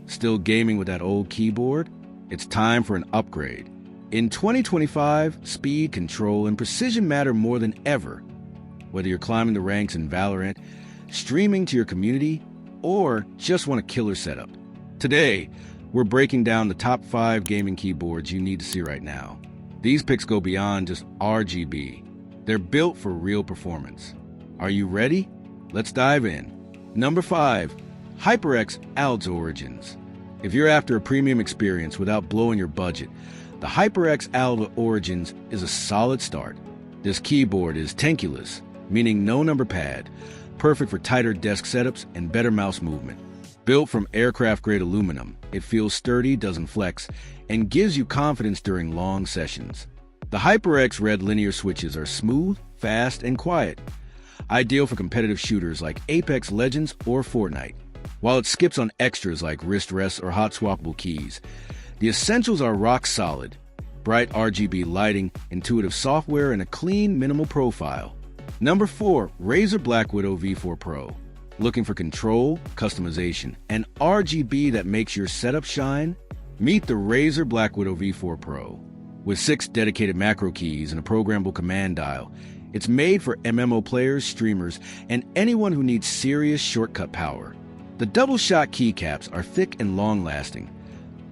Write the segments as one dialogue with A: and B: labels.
A: Still gaming with that old keyboard? It's time for an upgrade. In 2025, speed, control, and precision matter more than ever. Whether you're climbing the ranks in Valorant, streaming to your community, or just want a killer setup. Today, we're breaking down the top 5 gaming keyboards you need to see right now. These picks go beyond just RGB. They're built for real performance. Are you ready? Let's dive in. Number 5. HyperX Alds Origins. If you're after a premium experience without blowing your budget, the HyperX Alds Origins is a solid start. This keyboard is tankuless, meaning no number pad, perfect for tighter desk setups and better mouse movement. Built from aircraft-grade aluminum, it feels sturdy, doesn't flex, and gives you confidence during long sessions. The HyperX red linear switches are smooth, fast, and quiet, ideal for competitive shooters like Apex Legends or Fortnite. While it skips on extras like wrist rests or hot swappable keys, the essentials are rock solid: bright RGB lighting, intuitive software, and a clean, minimal profile. Number 4. Razer BlackWidow V4 Pro. Looking for control, customization, and RGB that makes your setup shine? Meet the Razer BlackWidow V4 Pro. With 6 dedicated macro keys and a programmable command dial, it's made for MMO players, streamers, and anyone who needs serious shortcut power. The double-shot keycaps are thick and long-lasting,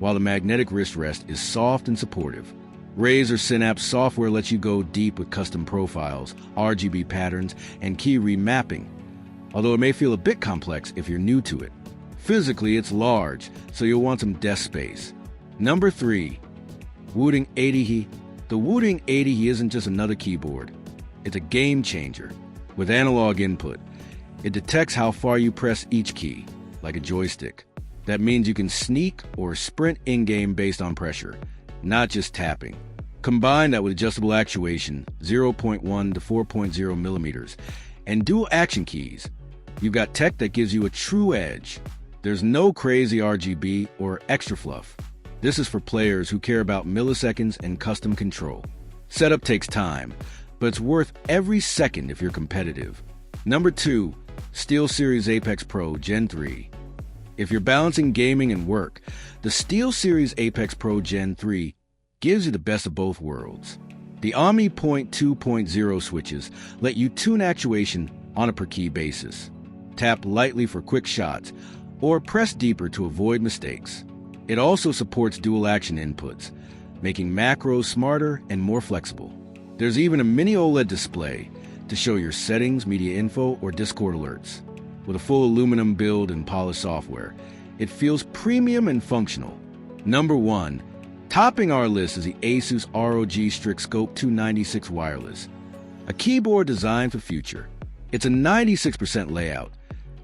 A: while the magnetic wrist rest is soft and supportive. Razer Synapse software lets you go deep with custom profiles, RGB patterns, and key remapping, although it may feel a bit complex if you're new to it. Physically, it's large, so you'll want some desk space. Number 3. Wooting 80. The Wooting 80 isn't just another keyboard. It's a game changer. With analog input, it detects how far you press each key, like a joystick. That means you can sneak or sprint in-game based on pressure, not just tapping. Combine that with adjustable actuation, 0.1 to 4.0 millimeters, and dual action keys, you've got tech that gives you a true edge. There's no crazy RGB or extra fluff. This is for players who care about milliseconds and custom control. Setup takes time, but it's worth every second if you're competitive. Number 2. SteelSeries Apex Pro Gen 3. If you're balancing gaming and work, the SteelSeries Apex Pro Gen 3 gives you the best of both worlds. The Omni Point 2.0 switches let you tune actuation on a per-key basis. Tap lightly for quick shots, or press deeper to avoid mistakes. It also supports dual-action inputs, making macros smarter and more flexible. There's even a mini OLED display to show your settings, media info, or Discord alerts. With a full aluminum build and polished software, it feels premium and functional. Number 1. Topping our list is the Asus ROG Strix Scope 296 Wireless, a keyboard designed for future. It's a 96% layout,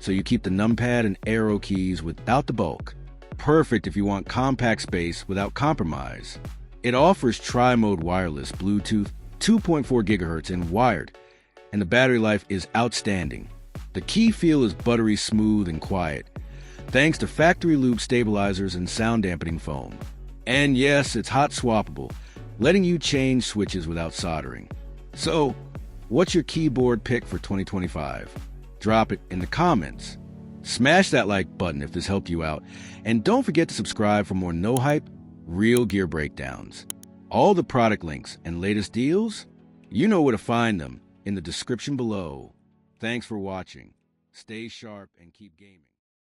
A: so you keep the numpad and arrow keys without the bulk. Perfect if you want compact space without compromise. It offers tri-mode wireless, Bluetooth, 2.4 GHz, and wired, and the battery life is outstanding. The key feel is buttery smooth and quiet, thanks to factory loop stabilizers and sound dampening foam. And yes, it's hot swappable, letting you change switches without soldering. So, what's your keyboard pick for 2025? Drop it in the comments. Smash that like button if this helped you out, and don't forget to subscribe for more no-hype, real gear breakdowns. All the product links and latest deals, you know where to find them in the description below. Thanks for watching. Stay sharp and keep gaming.